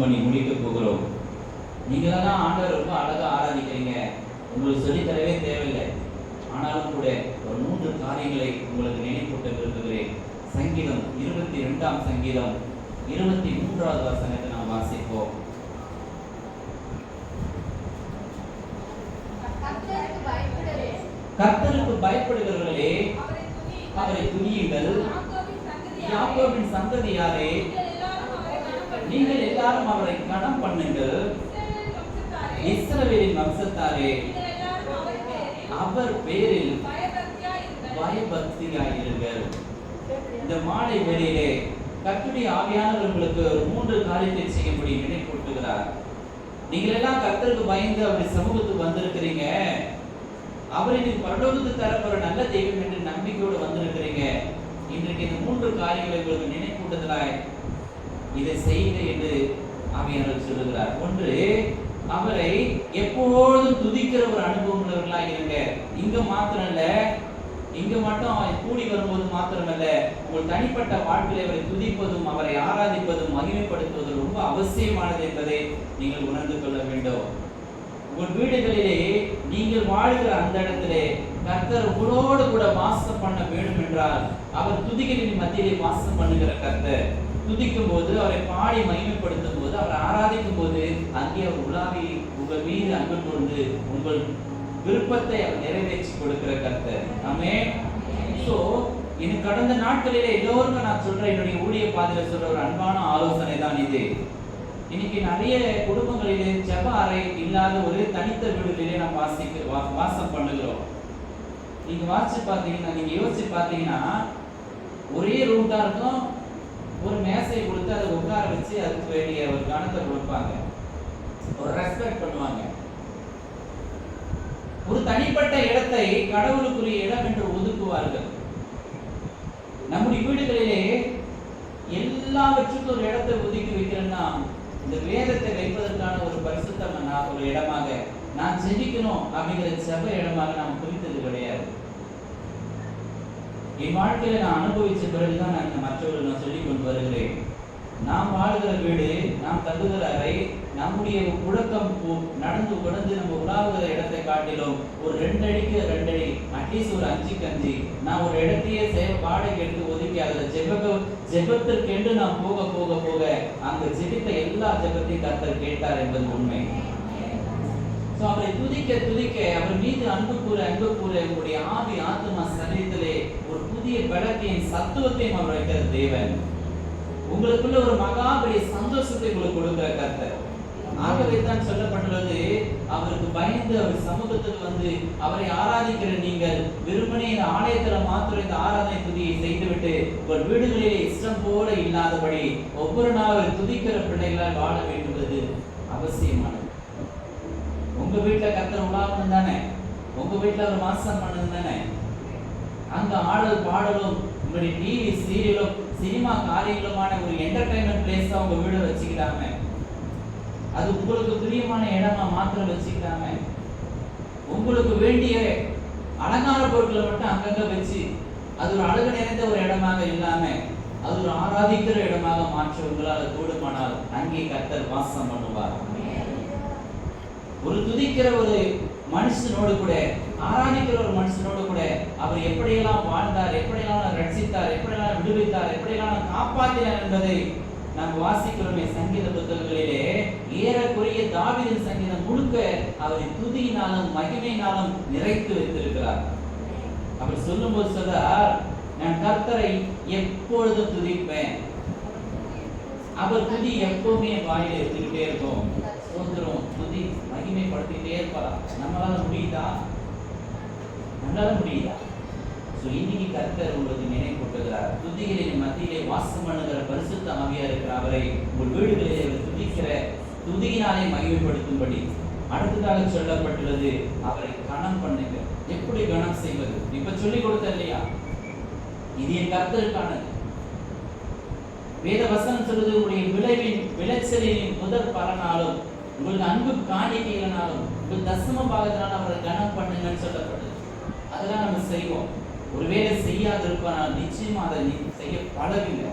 பண்ணி முடிக்க போகிறோம். நீங்களெல்லாம் ஆண்டவர் ரொம்ப அழகாக ஆராதிக்கிறீங்க, உங்களுக்கு சொல்லித்தரவே தேவையில்லை. ஆனாலும் கூட ஒரு 3 காரியங்களை உங்களுக்கு நினைப்பூட்ட விரும்புகிறேன். சங்கீதம் 22ஆம் சங்கீதம் 23வது வசனத்தை நாம் வாசிப்போம். கர்த்தருக்கு பயப்படுகிறவர்களே அவரை துதியுங்கள், யாக்கோபின் சந்ததியாரே நீங்கள் எல்லாரும் அவரை கனம் பண்ணுங்கள், இஸ்ரவேலின் வம்சத்தாரே அவர் பேரில் பயபக்தியாயிருங்கள். இந்த மாலை வேளையிலே கர்த்தருடைய ஆவியானவர் உங்களுக்கு 3 காரியத்தை செய்யும்படி நினைப்பூட்டுகிறார். நீங்கள் எல்லாம் கர்த்தருக்கு பயந்து அவருடைய சமூகத்துக்கு வந்திருக்கிறீங்க. அவர் இன்னைக்கு பரலோகத்துக்கு தரப்போற நல்ல தெய்வம் என்று நம்பிக்கையோடு வந்திருக்கிறீங்க. இன்றைக்கு இந்த 3 காரியங்களை உங்களுக்கு நினைப்பூட்டுதலாய் இதை செய்யுங்க என்று ஆவியானவர் சொல்லுகிறார். ஒன்று, அவரை எப்பொழுதும் துதிக்கிற ஒரு அனுபவம் உள்ளவர்களாக இருங்க. இங்க மாத்திரம் இல்ல, இங்க மட்டும் கூடி வரும்போது மாத்திரமல்ல, உங்கள் தனிப்பட்ட வாழ்க்கையில் அவரை துதிப்பதும் அவரை ஆராதிப்பதும் மகிமைப்படுத்துவதும் ரொம்ப அவசியமானது என்பதை நீங்கள் உணர்ந்து கொள்ள வேண்டும். உங்கள் வீடுகளிலே நீங்கள் வாழ்கிற அந்த இடத்திலே கர்த்தர் உங்களோடு கூட வாசம் பண்ண வேண்டும் என்றால், அவர் துதிகளின் மத்தியிலே வாசம் பண்ணுகிற கர்த்தர். துதிக்கும் போது, அவரை பாடி மகிமைப்படுத்தும் போது, அவரை ஆராதிக்கும் போது அங்கே அவர் உலாவி உங்கள் மீது அன்பு கூர்ந்து உங்கள் விருப்பத்தை அவர் நிறைவேற்றி கொடுக்கிற கர்த்தர். ஆமென். சோ இன்னும் கடந்த நாட்களிலே எல்லோருக்கும் நான் சொல்றேன், என்னுடைய ஊழிய பாதையில சொல்ற ஒரு அன்பான ஆலோசனை தான் இது. இன்னைக்கு நிறைய குடும்பங்களிலே ஜெப அறை இல்லாத ஒரு தனித்த வீடுகளிலே நாம் வாசம் பண்ணுகிறோம். நீங்க வாசிச்சு பார்த்தீங்கன்னா, நீங்க யோசிச்சு பார்த்தீங்கன்னா, ஒரே ரூம் தான் இருக்கும். ஒரு மேசை கொடுத்து அதை உட்கார வச்சு அதுக்கு வேண்டிய ஒரு கணத்தை கொடுப்பாங்க, ஒரு ரெஸ்பெக்ட் பண்ணுவாங்க. ஒரு தனிப்பட்ட இடத்தை கடவுளுக்குரிய இடம் என்று ஒதுக்குவார்கள். நம்முடைய வீடுகளிலே எல்லாவற்றுக்கும் ஒரு இடத்தை ஒதுக்கி வைக்கிறேன்னா, இந்த வேதத்தை வைப்பதற்கான ஒரு பரிசுத்தமான ஒரு இடமாக, நான் ஜெபிக்கணும் அப்படிங்கிற ஜெப இடமாக நாம் குறித்தது கிடையாது. என் வாழ்க்கையில நான் அனுபவிச்ச பிறகுதான் நான் மற்றவர்கள் நான் சொல்லிக் கொண்டு வருகிறேன். நாம் வாழ்கிற வீடு, நாம் தங்குகிற அறை, நம்முடைய புழக்கம் நடந்து உடந்து நம்ம உலாவுகிற இடத்தை காட்டிலும் ஒரு 2 அடிக்கு 2 அடி, அட்லீஸ்ட் ஒரு 5க்கு 5 நான் ஒரு இடத்தையே வாடகை எடுத்து ஒதுக்கி அதில் ஜெபத்திற்கென்று நாம் போக போக போக அங்க ஜெபித்த எல்லா ஜெபத்தையும் கர்த்தர் கேட்டார் என்பது உண்மை. அவரை துதிக்க துதிக்க அவர் மீது அன்பு கூற உங்களுடைய ஆவி ஆத்மா சரீரத்திலே ஒரு புதிய பலத்தையும் சத்துவத்தையும் அவர் வைக்கிற தேவன். உங்களுக்குள்ள ஒரு மகா பெரிய சந்தோஷத்தை உங்களுக்கு கொடுக்கிற கர்த்தர். ஆகவே தான் சொல்லப்பட்டுள்ளது, அவருக்கு பயந்து அவர் சமூகத்துக்கு வந்து அவரை ஆராதிக்கிற நீங்கள் வெறுமனே இந்த ஆலயத்துல மாத்திரம் இந்த ஆராதனை துதியை செய்துவிட்டு உங்கள் வீடுகளிலே இஷ்டம் போல இல்லாதபடி ஒவ்வொரு நாள் துதிக்கிற பிள்ளைகளால் வாழ வேண்டுவது அவசியமானது. உங்க வீட்டுல கர்த்தர் உலாவணும் தானே, உங்க வீட்டுல ஒரு மாசம் பண்ணணும் தானே. அங்க ஆடல் பாடலும் உங்களுடைய டிவி சீரியலும் சினிமா காரியங்களுமான ஒரு என்டர்டைன்மெண்ட் பிளேஸா உங்க வீட வச்சுக்கிட்டாம, அது உங்களுக்கு பிரியமான இடமா மாத்திரம் வச்சுக்கிட்டாம, உங்களுக்கு வேண்டிய அலங்கார பொருட்களை மட்டும் அங்கங்க வச்சு அது ஒரு அழகு நிறைந்த ஒரு இடமாக இல்லாம அது ஒரு ஆராதிக்கிற இடமாக மாற்ற உங்களால் கூடுமானால் அங்கே கர்த்தர் வாசம் பண்ணுவார். ஒரு துதிக்கிற ஒரு மனுஷனோடு கூட, ஆராதிக்கிற ஒரு மனுஷனோடு கூட அவர் எப்படியெல்லாம் வாழ்ந்தார், எப்படியெல்லாம் ரட்சித்தார், எப்படியெல்லாம் விடுவித்தார், எப்படியெல்லாம் காப்பாற்றினார் என்பதை நாம் வாசிக்கிறோமே சங்கீத புத்தகங்களிலே. ஏறக்குறைய தாவீதின் சங்கீதம் முழுக்க அவரை துதியினாலும் மகிமையினாலும் நிறைத்து வைத்திருக்கிறார். அவர் சொல்லும்போது சொல்றார், நான் கர்த்தரை எப்பொழுதும் துதிப்பேன். அவர் துதி எப்பவுமே வாயில எடுத்துக்கிட்டே இருக்கும். சோதரம் துதி மகிமைப்படுத்திட்டே இருப்பார். நம்மளால முடியுதா? நம்மளால முடியுதா? இன்னைக்கு கர்த்தர் உங்களுக்கு நினைப்பூட்டுகிறார். துதிகளின் மத்தியிலே வாசம் பண்ணுகிற பரிசுத்த ஆவியா இருக்கிற அவரை உங்கள் வீடுகளிலே துதிக்கிற துதியினாலே மகிமைப்படுத்தும்படி அடுத்ததாக சொல்லப்பட்டுள்ளது, அவரை கனம் பண்ணுங்க. எப்படி கனம் செய்வது? இப்ப சொல்லிக் கொடுத்த இல்லையா, இது என் கர்த்தருக்கானது. வேத வசனம் சொல்றது, உங்களுடைய விளைச்சலின் முதல் பலனாலும் உங்களுக்கு அன்பு காணிக்கையினாலும் உங்கள் தசம பாகத்தினாலும் அவரை கனம் பண்ணுங்கன்னு சொல்லப்படுது. அதெல்லாம் நம்ம செய்வோம். ஒருவேளை செய்யாது இருப்பானால் நிச்சயமா அதை செய்ய பழகுங்க.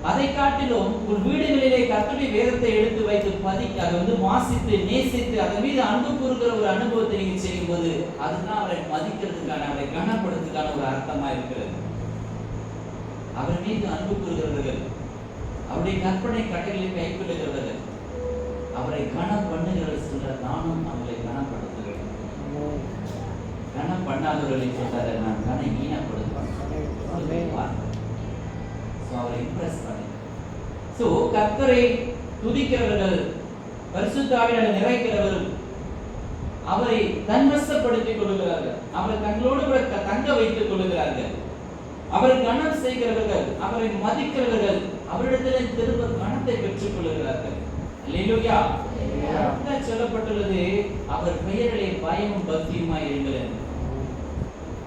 அதை காட்டிலும் உங்கள் வீடுகளிலே கர்த்தருடைய வேதத்தை எடுத்து வைத்து அதை வாசித்து நேசித்து அதன் மீது அன்பு கூறுகிற ஒரு அனுபவத்தை நீங்க செய்யும் போது அதுதான் அவரை மதிக்கிறதுக்கான, அவரை கனப்படுத்துக்கான ஒரு அர்த்தமா இருக்கிறது. அவர் மீது அன்பு கூறுகிறவர்கள், அவருடைய கற்பனை கட்டளையை கைக்கொள்ளுகிறவர்கள், அவரை கனம் பண்ணுகிறவர்கள் சொல்ற, நானும் அவரை கனப்படுத்துகிறேன். கனம் பண்ணாதவர்களை சொல்றாரு, நான் கனை ஈனப்படுத்துவேன். அவரை இம்ப்ரெஸ் பண்ணி கர்த்தரை துதிக்கிறவர்கள், பரிசுத்த ஆவியால் நிறைக்கிறவர்கள் அவரை தன்வசப்படுத்திக் கொள்கிறார்கள், அவரை தங்களோடு கூட தங்க வைத்துக் கொள்கிறார்கள். அவரை கனம் செய்கிறவர்கள், அவரை மதிக்கிறவர்கள் அவரிடத்தில் திரும்ப கனத்தை பெற்றுக் கொள்கிறார்கள். அல்லேலூயா. சொல்லப்பட்டுள்ளது, அவர் பெயரிலே பயமும் பக்தியுமாய் இருங்கள்.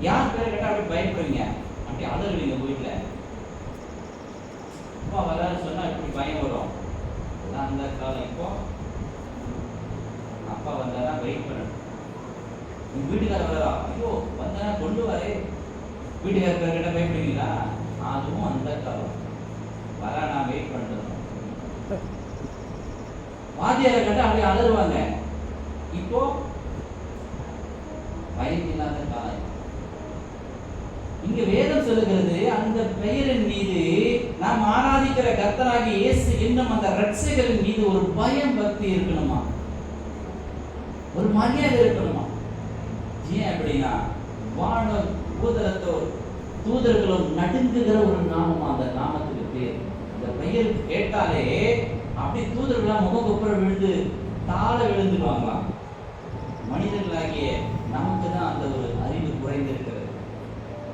யார் பேரை கேட்டா அப்படி பயப்படுவீங்க, அப்படி அலறுவீங்க வீட்டுல. அப்பா வராது சொன்னா இப்படி பயம் வரும். அந்த காலம். இப்போ அப்பா வந்தாதான் வெயிட் பண்ணணும். உங்க வீட்டுக்கார வரா, ஐயோ வந்தா கொண்டு வரே, வீட்டுக்கார பேர் கிட்ட பயப்படுவீங்களா? அதுவும் அந்த காலம். வரா, நான் வெயிட் பண்றேன். வாத்தியார கட்ட அப்படியே அலறுவாங்க. இப்போ பயம் இல்லாத காலம். இங்க வேதம் சொல்லுகிறது, அந்த பெயரின் மீது நாம் ஆராதிக்கிற கர்த்தராகிய இயேசு என்னும் அந்த இரட்சகரின் மீது ஒரு பயம் பக்தி இருக்கணுமா, ஒரு மரியாதை இருக்கணுமா. ஏன் அப்படின்னா, வானம் தூதர்களும் நடுங்குகிற ஒரு நாமமா அந்த நாமத்துக்கு பேர். அந்த பெயருக்கு கேட்டாலே அப்படி தூதர்களாம் முகப்புற விழுந்து தாழ விழுந்துடுவாங்களாம். மனிதர்களாகிய நமக்கு தான் அந்த ஒரு அறிவு குறைந்திருக்கிறது.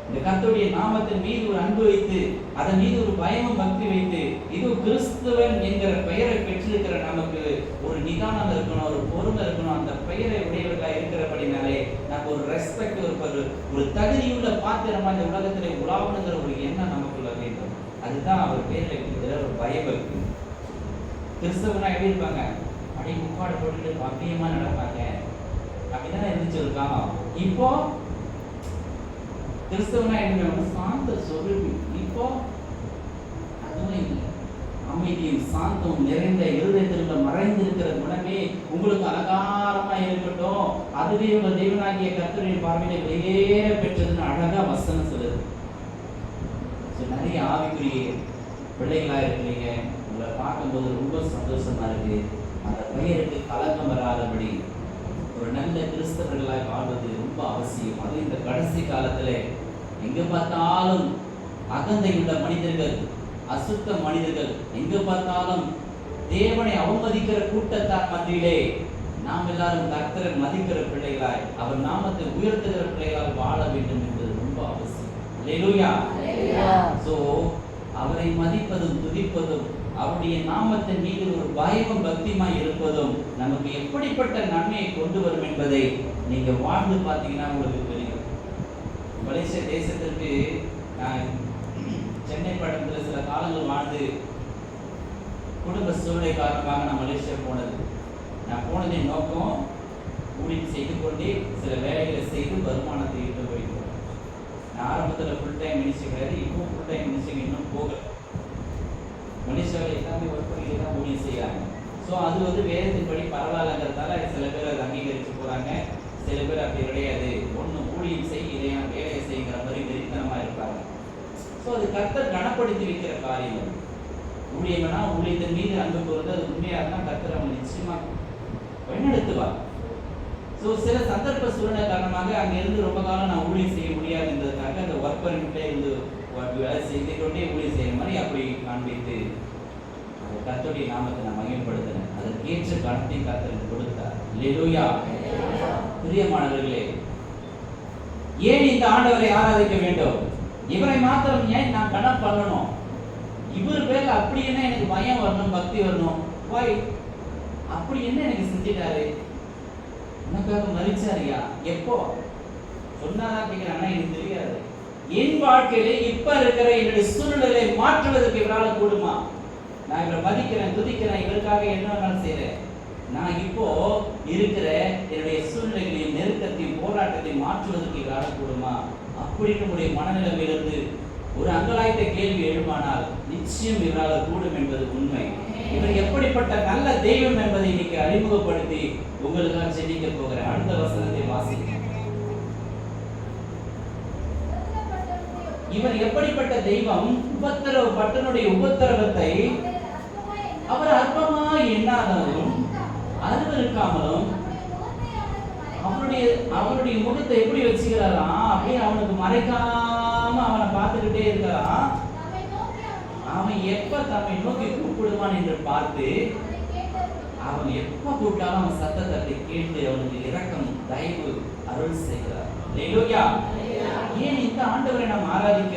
இந்த கர்த்தருடைய நாமத்தின் மீது ஒரு அன்பு வைத்து, அதன் மீது ஒரு பயமும் பக்தி வைத்து, இது கிறிஸ்துவன் என்கிற பெயரை பெற்றிருக்கிற நமக்கு ஒரு நிதானம் இருக்கணும், ஒரு பொறுமை இருக்கணும். அந்த பெயரை உடையவர்களாக இருக்கிறபடினாலே நமக்கு ஒரு ரெஸ்பெக்ட், ஒரு தகுதியுள்ள பாத்திரமா இந்த உலகத்திலே உலாவணுங்கிற ஒரு எண்ணம் நமக்குள்ள வேண்டும். அதுதான் அவர் பெயரை இருக்கிற ஒரு பயபக்தி. கிறிஸ்தவனா எப்படி இருப்பாங்க? அப்படியே முக்காடு போட்டுட்டு பக்கியமா நடப்பாங்க. அப்படிதான் இருந்துச்சு ஒரு காலம். இப்போ கிறிஸ்தவனா என்ன சாந்த சொருபி. இப்போ அதுவும் இல்லை. அமைதியும் சாந்தம் நிறைந்த இருதயத்திற்குள்ள மறைந்திருக்கிற குணமே உங்களுக்கு அலங்காரமா இருக்கட்டும், அதுவே உங்க தேவனாகிய கர்த்தரின் பார்வையில வெளியேற பெற்றதுன்னு அழகா வசனம் சொல்லுது. நிறைய ஆவிக்குரிய பிள்ளைகளா இருக்கிறீங்க, உங்களை பார்க்கும்போது ரொம்ப சந்தோஷமா இருக்கு. அந்த பெயருக்கு கலக்கம் வராதபடி ஒரு நல்ல கிறிஸ்தவர்களாக வாழ்வது ரொம்ப அவசியம். அது இந்த கடைசி காலத்துல எங்க பார்த்தாலும் அகந்தையுள்ள மனிதர்கள், அசுத்த மனிதர்கள், எங்க பார்த்தாலும் தேவனை அவமதிக்கிற கூட்டத்தார் மத்தியிலே நாம் எல்லாரும் கர்த்தரை மதிக்கிற பிள்ளைகளாய், அவர் நாமத்தை உயர்த்துகிற பிள்ளைகளால் வாழ வேண்டும் என்பது ரொம்ப அவசியம். அல்லேலூயா. சோ அவரை மதிப்பதும் துதிப்பதும், அவருடைய நாமத்தின் மீது ஒரு பயமும் பக்தியுமாய் இருப்பதும் நமக்கு எப்படிப்பட்ட நன்மையை கொண்டு வரும் என்பதை நீங்க வாழ்ந்து பார்த்தீங்கன்னா உங்களுக்கு தெரியும். மலேசிய தேசத்திற்கு நான் சென்னை பட்டணத்தில் சில காலங்கள் வாழ்ந்து குடும்ப சூழ்நிலை காரணமாக நான் மலேசியா போனது. நான் போனதின் நோக்கம் ஊழியம் செய்து கொண்டே சில வேலைகளை செய்து வருமானத்தை ஈட்ட வைக்கிறோம். நான் ஆரம்பத்தில் ஃபுல் டைம் மினிஸ்ட்ரி கிடையாது, இப்போ ஃபுல் டைம் மினிஸ்ட்ரி இன்னும் போகல. மலேசியாவில் எல்லாமே ஒர்க் பண்ணி தான் ஊழியம் செய்கிறாங்க. ஸோ அது வேதத்தின்படி பரவாயில்லங்கிறதால சில பேர் அதை அங்கீகரித்து போகிறாங்க, சில பேர் அப்படி கிடையாது, ஒன்று ஊழியம் செய், இதை வேலையை செய்கிற மாதிரி வெறித்தனமாக இருப்பாங்க. ஸோ அது கர்த்தர் கனப்படுத்தி வைக்கிற காரியம். ஊழியம்னா ஊழியத்தின் மீது அன்பு கூறுவது, அது உண்மையாக இருந்தால் கர்த்தர் அவங்க நிச்சயமாக வழிநடத்துவார். ஸோ சில சந்தர்ப்ப சூழ்நிலை காரணமாக அங்கிருந்து ரொம்ப காலம் நான் ஊழியம் செய்ய முடியாதுன்றதுக்காக அந்த ஒர்க் பண்ணிட்டே இருந்து வேலை செய்து கொண்டே ஊழியம் செய்கிற மாதிரி அப்படி காண்பித்து அந்த கர்த்தருடைய நாமத்தை நான் மகிமைப்படுத்தினேன். அதற்கேற்ற கனத்தை கர்த்தர் கொடுத்தார். அல்லேலூயா. பிரியமானவர்களே, ஏன் இந்த ஆண்டவரை ஆராதிக்க வேண்டும்? இவரை மாத்திரம் ஏன் நான் கனம் பண்ணணும்? இவர் பேர்ல அப்படி என்ன எனக்கு பயம் வரணும், பக்தி வரணும்? வாய் அப்படி என்ன எனக்கு செஞ்சிட்டாரு? உனக்காக மறிச்சாரியா? எப்போ சொன்னாதான் கேட்கிறாங்கன்னா எனக்கு தெரியாது. என் வாழ்க்கையிலே இப்ப இருக்கிற என்னுடைய சூழ்நிலை மாற்றுவதற்கு இவரால் கூடுமா? நான் இவரை மதிக்கிறேன், துதிக்கிறேன், இவருக்காக என்ன செய்யறேன். நான் இப்போ இருக்கிற என்னுடைய சூழ்நிலைகளையும் நெருக்கத்தையும் போராட்டத்தையும் மாற்றுவதற்கு இவரால் கூடுமா? அப்படின்னு உடைய மனநிலையிலிருந்து ஒரு அங்கலாய்த்த கேள்வி எழுமானால் நிச்சயம் இவரால் கூடும் என்பது உண்மை. இவர் எப்படிப்பட்ட நல்ல தெய்வம் என்பதை இன்னைக்கு அறிமுகப்படுத்தி உங்களுக்காக செல்லிக்க போகிறேன். அடுத்த வசனத்தை வாசிக்க. இவர் எப்படிப்பட்ட தெய்வம்? பட்டனுடைய உபத்திரவத்தை அவர் அற்பமா எண்ணாதவரும் அருவருக்காமலும் அவருடைய முகத்தை எப்படி வச்சுக்கிறாராம்? அப்படியே அவனுக்கு மறைக்காம அவனை பார்த்துக்கிட்டே இருக்கிறான். அவன் எப்ப தம்மை நோக்கி கூப்பிடுவான் என்று பார்த்து அவன் எப்ப கூப்பிட்டாலும் அவன் சத்தத்தை கேட்டு அவனுக்கு இரக்கம் தயவு அருள் செய்கிறார். அல்லேலூயா. ஏன் இந்த ஆண்டவரை நாம் ஆராதிக்க,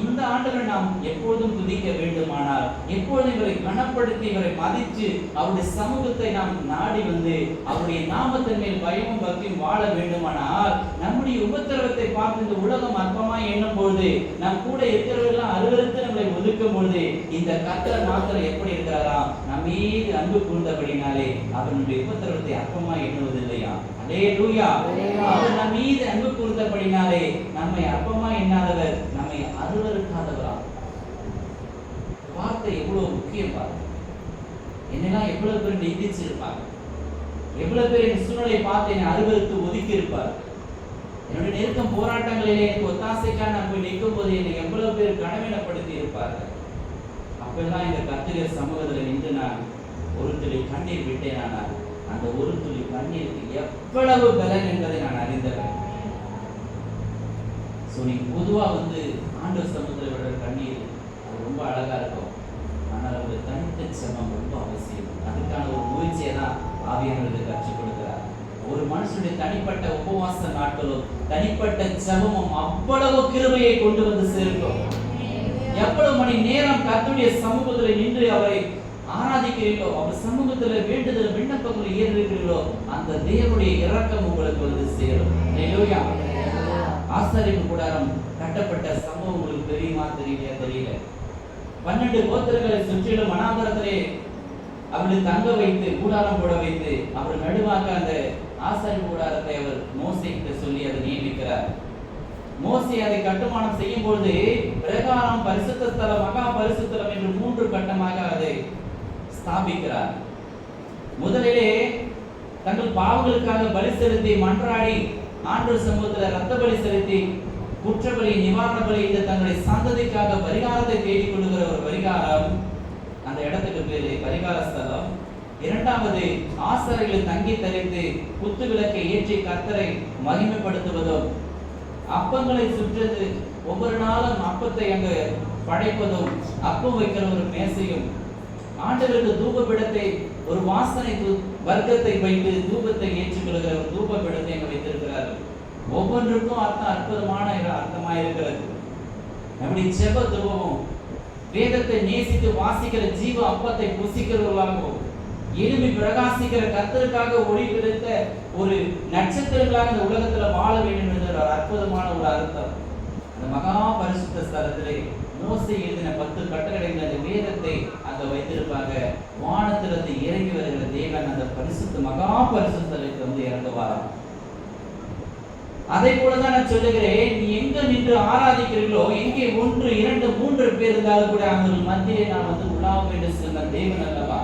இந்த ஆண்டவரை நாம் எப்பொழுதும் துதிக்க வேண்டுமானால், எப்பொழுதும் இவரை கனப்படுத்தி இவரை மதித்து அவருடைய சமூகத்தை நாம் நாடி வந்து அவருடைய நாமத்தின் மேல் பயமும் பக்தியும் வாழ வேண்டுமானால், நம்முடைய உபத்திரவத்தை பார்த்து இந்த உலகம் அற்பமாய் எண்ணும் பொழுது, நம் கூட இருக்கிறவர்களெல்லாம் அருவருத்து நம்மளை ஒதுக்கும் பொழுது, இந்த கர்த்தர் மாத்திரம் எப்படி இருக்கிறாராம்? நம் மீது அன்பு கூர்ந்தபடினாலே அவனுடைய உபத்திரவத்தை அற்பமாய் எண்ணுவதில்லையா? அல்லேலூயா. அவர் நம் மீது அன்பு கூர்ந்தபடினாலே நம்மை அற்பமா எண்ணாதவர், நம்மை அருவருக்காதவரா. வார்த்தை எவ்வளவு முக்கியம் பாருங்க. என்னெல்லாம் எவ்வளவு பேர் நிந்திச்சிருப்பாங்க, எவ்வளவு பேர் என் சூழ்நிலை பார்த்து என்னை அருவருத்து ஒதுக்கி இருப்பார். என்னுடைய நெருக்கம் போராட்டங்களிலே எனக்கு ஒத்தாசைக்காக நான் போய் நிற்கும் போது என்னை எவ்வளவு பேர் கடமைப்படுத்தி இருப்பார்கள். அப்பெல்லாம் இந்த கர்த்தருடைய சமூகத்தில் நின்று நான் ஒரு துளி கண்ணீர் விட்டேன். ஆனால் அந்த ஒரு துளி கண்ணீருக்கு எவ்வளவு பலன் என்பதை நான் அறிந்தவன். நீங்க பொதுவா ஆண்டவர் சமூகத்தில் விடுற கண்ணீர் அது ரொம்ப அழகா இருக்கும். ஆனால் ஒரு தனித்த செபம் ரொம்ப அவசியம். அதுக்கான ஒரு முயற்சியை தான் ஆவியானவருக்கு கற்றுக் கொடுக்கிறார். ஒரு மனுஷனுடைய தனிப்பட்ட உபவாச நாட்களும் தனிப்பட்ட செபமும் அவ்வளவு கிருபையை கொண்டு வந்து சேர்க்கும். எவ்வளவு மணி நேரம் கர்த்தருடைய சமூகத்தில் நின்று அவரை ஆராதிக்கிறீர்களோ, அவர் சமூகத்தில் வேண்டுதல் விண்ணப்பங்கள் ஏறுகிறீர்களோ, அந்த தேவனுடைய இரக்கம் உங்களுக்கு சேரும். அல்லேலூயா. ஆசாரிப்பு கூடாரம் கட்டப்பட்ட சம்பவம் உங்களுக்கு தெரியுமா தெரியல. 12 கோத்திரங்களை சுற்றிலும் வனாந்தரத்திலே அவர்களை தங்க வைத்து கூடாரம் போட வைத்து அவர் நடுவாக அந்த ஆசாரிப்பு கூடாரத்தை அவர் மோசேக்கு சொல்லி அதை நியமிக்கிறார். மோசே அதை கட்டுமானம் செய்யும் பொழுது பிரகாரம், பரிசுத்த ஸ்தலம், மகா பரிசுத்தலம் என்று 3 கட்டமாக அதை ஸ்தாபிக்கிறார். முதலிலே தங்கள் பாவங்களுக்காக பலி செலுத்தி மன்றாடி ஆண்டவர் சமூகத்தில் ரத்த பலி செலுத்தி குற்றபலி, நிவாரண பலி, இந்த தங்களுடைய சந்ததிக்காக பரிகாரத்தை தேடிக் கொள்ளுகிற ஒரு பரிகாரம், அந்த இடத்துக்கு பேரு பரிகார ஸ்தலம். இரண்டாவது, ஆசாரிகள் தங்கி தரித்து குத்து விளக்கை ஏற்றி கர்த்தரை மகிமைப்படுத்துவதும், அப்பங்களை சுற்றது, ஒவ்வொரு நாளும் அப்பத்தை அங்கு படைப்பதும், அப்பம் வைக்கிற ஒரு மேசையும், ஆண்டவருக்கு தூபபீடத்தை ஒரு வாசனை வர்க்கத்தை வைத்து தூபத்தை ஏற்றுக்கொள்கிற ஒரு தூபபீடத்தை அங்கு வைத்திருக்கிறார்கள். ஒவ்வொன்றுக்கும் அர்த்தம் அற்புதமான அர்த்தமாக இருக்கிறது. நம்முடைய செப தூபமும் வேதத்தை நேசித்து வாசிக்கிற ஜீவ அப்பத்தை புசிக்கிறவர்களாகவும் எளிமை பிரகாசிக்கிற கர்த்தருக்காக ஒளி பிடித்த ஒரு நட்சத்திரங்களாக இந்த உலகத்துல வாழ வேண்டும் என்ற ஒரு அற்புதமான ஒரு அர்த்தம். அந்த மகா பரிசுத்த ஸ்தலத்திலே மோசே எழுதின 10 கட்டளைகள் அந்த வேதத்தை அங்க வைத்திருப்பாங்க. வானத்திலிருந்து இறங்கி வருகிற தேவன் அந்த பரிசுத்த மகா பரிசுத்தலத்தை இறங்குவார். அதை போலதான் நான் சொல்லுகிறேன், நீ எங்க நின்று ஆராதிக்கிறீர்களோ, எங்கே 1, 2, 3 பேர் இருந்தாலும் கூட அவர்கள் மத்தியிலே நான் உலாவ வேண்டும் சொன்ன தேவன் அல்லவா.